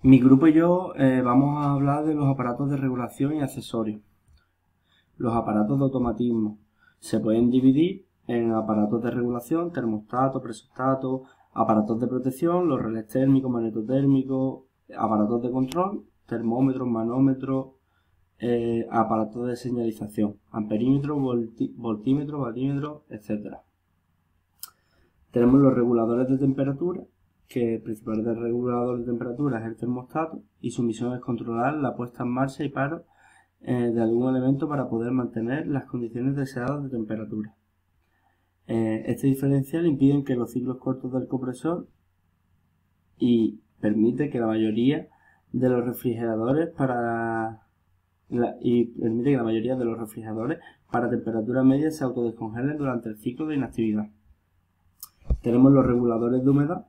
Mi grupo y yo vamos a hablar de los aparatos de regulación y accesorios. Los aparatos de automatismo se pueden dividir en aparatos de regulación, termostato, presostato, aparatos de protección, los relés térmicos, magnetotérmicos, aparatos de control, termómetros, manómetros, aparatos de señalización, amperímetro, voltímetro, batímetro, etc. Tenemos los reguladores de temperatura, que el principal regulador de temperatura es el termostato y su misión es controlar la puesta en marcha y paro de algún elemento para poder mantener las condiciones deseadas de temperatura. Este diferencial impide que los ciclos cortos del compresor y permite que la mayoría de los refrigeradores para temperatura media se autodescongelen durante el ciclo de inactividad. Tenemos los reguladores de humedad,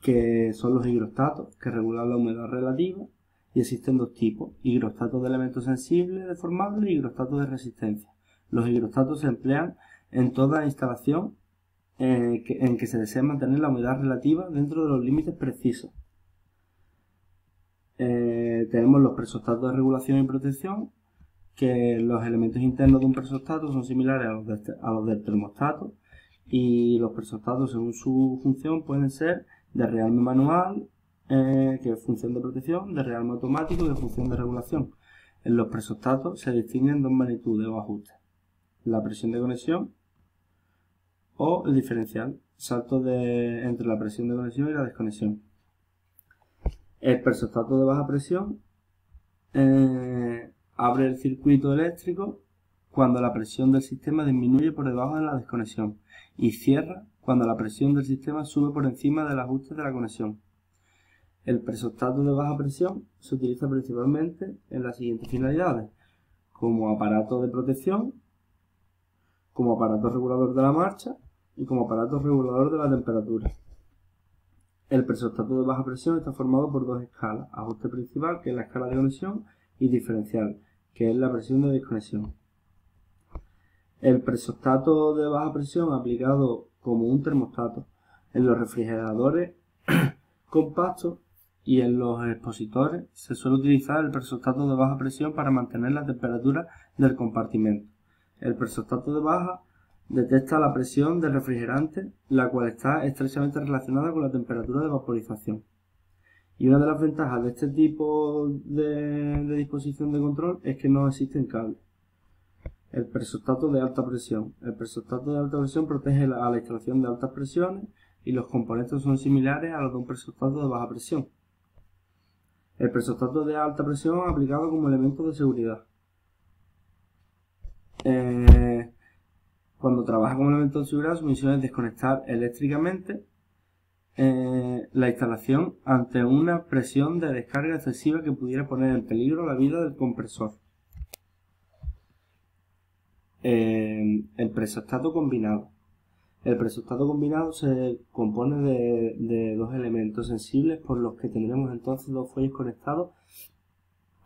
que son los higrostatos, que regulan la humedad relativa, y existen dos tipos: higrostatos de elementos sensibles deformables y higrostatos de resistencia. Los higrostatos se emplean en toda instalación en que se desea mantener la humedad relativa dentro de los límites precisos. Tenemos los presostatos de regulación y protección, que los elementos internos de un presostato son similares a los del termostato, y los presostatos, según su función, pueden ser de rearme manual, que es función de protección, de rearme automático, que es función de regulación. En los presostatos se distinguen dos magnitudes o ajustes: la presión de conexión o el diferencial, salto entre la presión de conexión y la desconexión. El presostato de baja presión abre el circuito eléctrico cuando la presión del sistema disminuye por debajo de la desconexión y cierra cuando la presión del sistema sube por encima del ajuste de la conexión. El presostato de baja presión se utiliza principalmente en las siguientes finalidades: como aparato de protección, como aparato regulador de la marcha y como aparato regulador de la temperatura. El presostato de baja presión está formado por dos escalas: ajuste principal, que es la escala de conexión, y diferencial, que es la presión de desconexión. El presostato de baja presión aplicado como un termostato en los refrigeradores compactos y en los expositores se suele utilizar el presostato de baja presión para mantener la temperatura del compartimento. El presostato de baja detecta la presión del refrigerante, la cual está estrechamente relacionada con la temperatura de vaporización. Y una de las ventajas de este tipo de disposición de control es que no existen cables. El presostato de alta presión. El presostato de alta presión protege a la instalación de altas presiones y los componentes son similares a los de un presostato de baja presión. El presostato de alta presión aplicado como elemento de seguridad. Cuando trabaja como elemento de seguridad, su misión es desconectar eléctricamente la instalación ante una presión de descarga excesiva que pudiera poner en peligro la vida del compresor. El presostato combinado. El presostato combinado se compone de dos elementos sensibles, por los que tendremos entonces dos fuelles conectados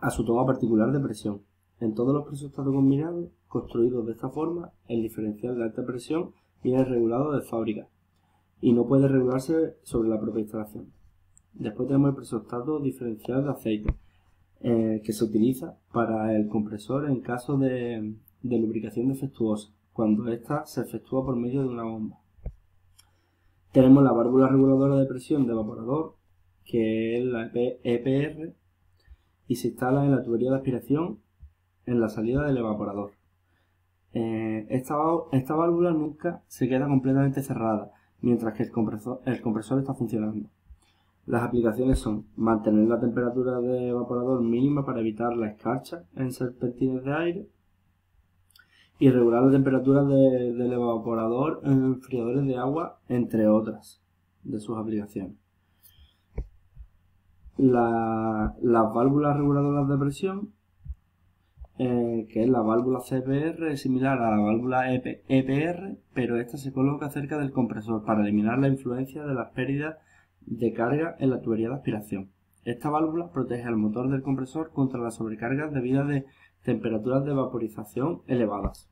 a su toma particular de presión. En todos los presostatos combinados construidos de esta forma, el diferencial de alta presión viene regulado de fábrica y no puede regularse sobre la propia instalación. Después tenemos el presostato diferencial de aceite, que se utiliza para el compresor en caso de lubricación defectuosa, cuando ésta se efectúa por medio de una bomba. Tenemos la válvula reguladora de presión de evaporador, que es la EPR, y se instala en la tubería de aspiración en la salida del evaporador. Esta válvula nunca se queda completamente cerrada mientras que el compresor está funcionando. Las aplicaciones son mantener la temperatura de evaporador mínima para evitar la escarcha en serpentines de aire y regular la temperatura del evaporador en enfriadores de agua, entre otras de sus aplicaciones. Las válvulas reguladoras de presión, que es la válvula CPR, es similar a la válvula EPR, pero esta se coloca cerca del compresor para eliminar la influencia de las pérdidas de carga en la tubería de aspiración. Esta válvula protege al motor del compresor contra las sobrecargas debidas de temperaturas de vaporización elevadas.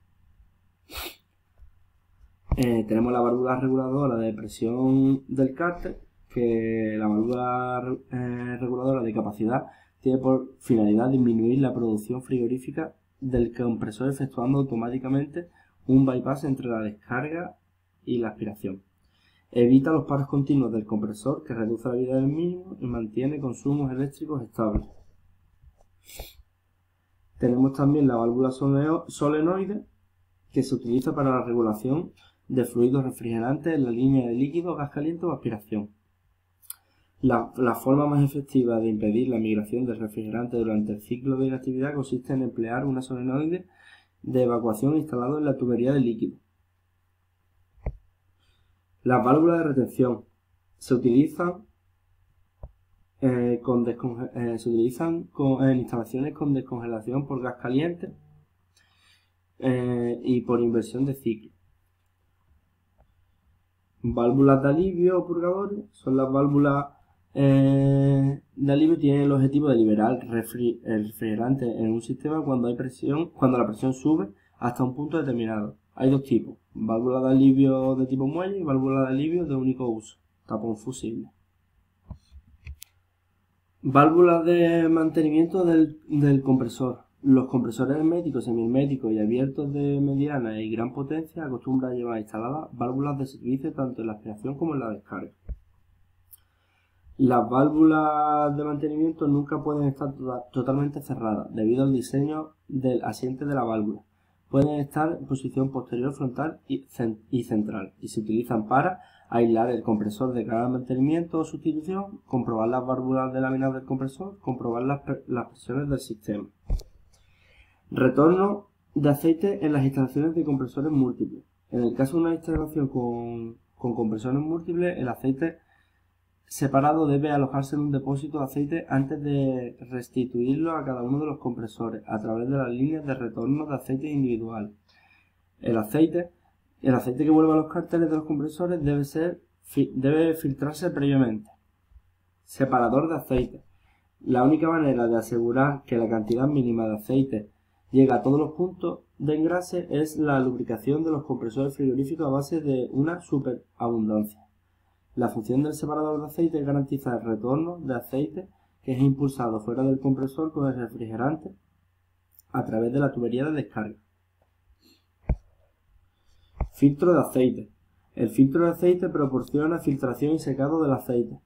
Tenemos la válvula reguladora de presión del cárter, que la válvula reguladora de capacidad tiene por finalidad disminuir la producción frigorífica del compresor, efectuando automáticamente un bypass entre la descarga y la aspiración. Evita los paros continuos del compresor, que reduce la vida del mínimo y mantiene consumos eléctricos estables. Tenemos también la válvula solenoide, que se utiliza para la regulación de fluidos refrigerantes en la línea de líquido, gas caliente o aspiración. La forma más efectiva de impedir la migración del refrigerante durante el ciclo de inactividad consiste en emplear una solenoide de evacuación instalado en la tubería de líquido. Las válvulas de retención se utilizan en instalaciones con descongelación por gas caliente y por inversión de ciclo. Válvulas de alivio o purgadores son las válvulas de alivio, tienen el objetivo de liberar el refrigerante en un sistema cuando la presión sube hasta un punto determinado. Hay dos tipos: válvula de alivio de tipo muelle y válvula de alivio de único uso, tapón fusible. Válvulas de mantenimiento del compresor. Los compresores herméticos, semiherméticos y abiertos de mediana y gran potencia acostumbran a llevar instaladas válvulas de servicio tanto en la aspiración como en la descarga. Las válvulas de mantenimiento nunca pueden estar totalmente cerradas debido al diseño del asiente de la válvula. Pueden estar en posición posterior, frontal y central, y se utilizan para aislar el compresor de cada mantenimiento o sustitución, comprobar las válvulas de láminas del compresor, comprobar las presiones del sistema. Retorno de aceite en las instalaciones de compresores múltiples. En el caso de una instalación con compresores múltiples, el aceite separado debe alojarse en un depósito de aceite antes de restituirlo a cada uno de los compresores a través de las líneas de retorno de aceite individual. El aceite que vuelve a los cárteres de los compresores debe filtrarse previamente. Separador de aceite. La única manera de asegurar que la cantidad mínima de aceite llega a todos los puntos de engrase es la lubricación de los compresores frigoríficos a base de una superabundancia. La función del separador de aceite es garantizar el retorno de aceite que es impulsado fuera del compresor con el refrigerante a través de la tubería de descarga. Filtro de aceite. El filtro de aceite proporciona filtración y secado del aceite.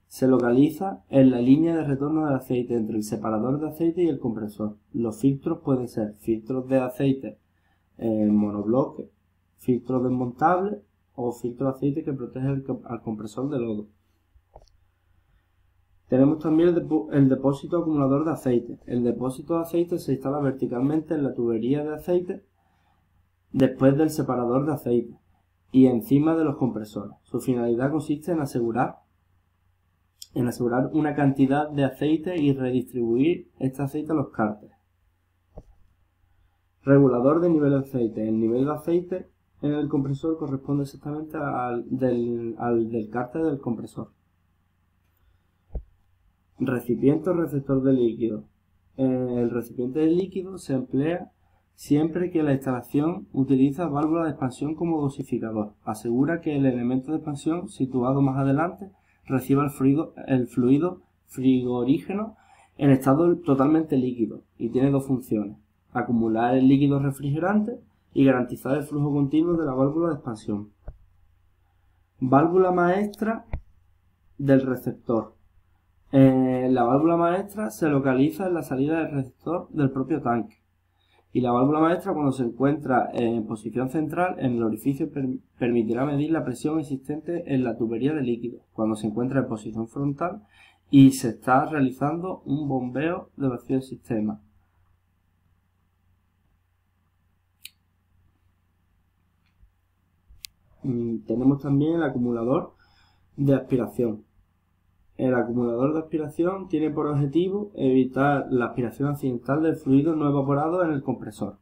Se localiza en la línea de retorno del aceite entre el separador de aceite y el compresor. Los filtros pueden ser filtros de aceite en monobloque, filtros desmontables o filtro de aceite que protege al compresor de lodo. Tenemos también el depósito acumulador de aceite. El depósito de aceite se instala verticalmente en la tubería de aceite después del separador de aceite y encima de los compresores. Su finalidad consiste en asegurar una cantidad de aceite y redistribuir este aceite a los cárteres. Regulador de nivel de aceite. El nivel de aceite en el compresor corresponde exactamente al del cárter del compresor. Recipiente o receptor de líquido. El recipiente de líquido se emplea siempre que la instalación utiliza válvula de expansión como dosificador. Asegura que el elemento de expansión situado más adelante reciba el fluido frigorígeno en estado totalmente líquido y tiene dos funciones: acumular el líquido refrigerante y garantizar el flujo continuo de la válvula de expansión. Válvula maestra del receptor. La válvula maestra se localiza en la salida del receptor del propio tanque. Y la válvula maestra, cuando se encuentra en posición central en el orificio, permitirá medir la presión existente en la tubería de líquido cuando se encuentra en posición frontal y se está realizando un bombeo de vacío del sistema. Tenemos también el acumulador de aspiración. El acumulador de aspiración tiene por objetivo evitar la aspiración accidental del fluido no evaporado en el compresor.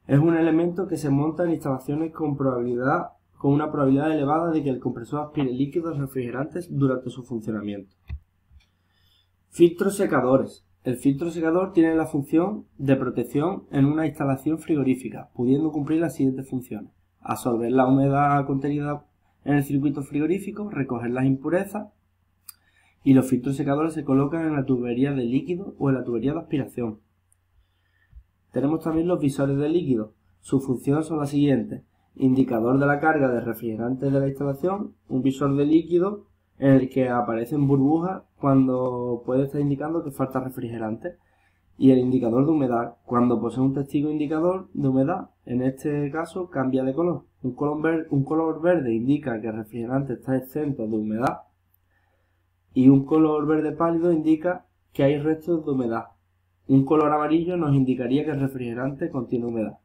Es un elemento que se monta en instalaciones con una probabilidad elevada de que el compresor aspire líquidos refrigerantes durante su funcionamiento. Filtros secadores. El filtro secador tiene la función de protección en una instalación frigorífica, pudiendo cumplir las siguientes funciones: absorber la humedad contenida En el circuito frigorífico, recoger las impurezas y los filtros secadores se colocan en la tubería de líquido o en la tubería de aspiración. Tenemos también los visores de líquido. Sus funciones son las siguientes: indicador de la carga de refrigerante de la instalación, un visor de líquido en el que aparecen burbujas cuando puede estar indicando que falta refrigerante, y el indicador de humedad cuando posee un testigo indicador de humedad. En este caso cambia de color. Un color verde indica que el refrigerante está exento de humedad y un color verde pálido indica que hay restos de humedad. Un color amarillo nos indicaría que el refrigerante contiene humedad.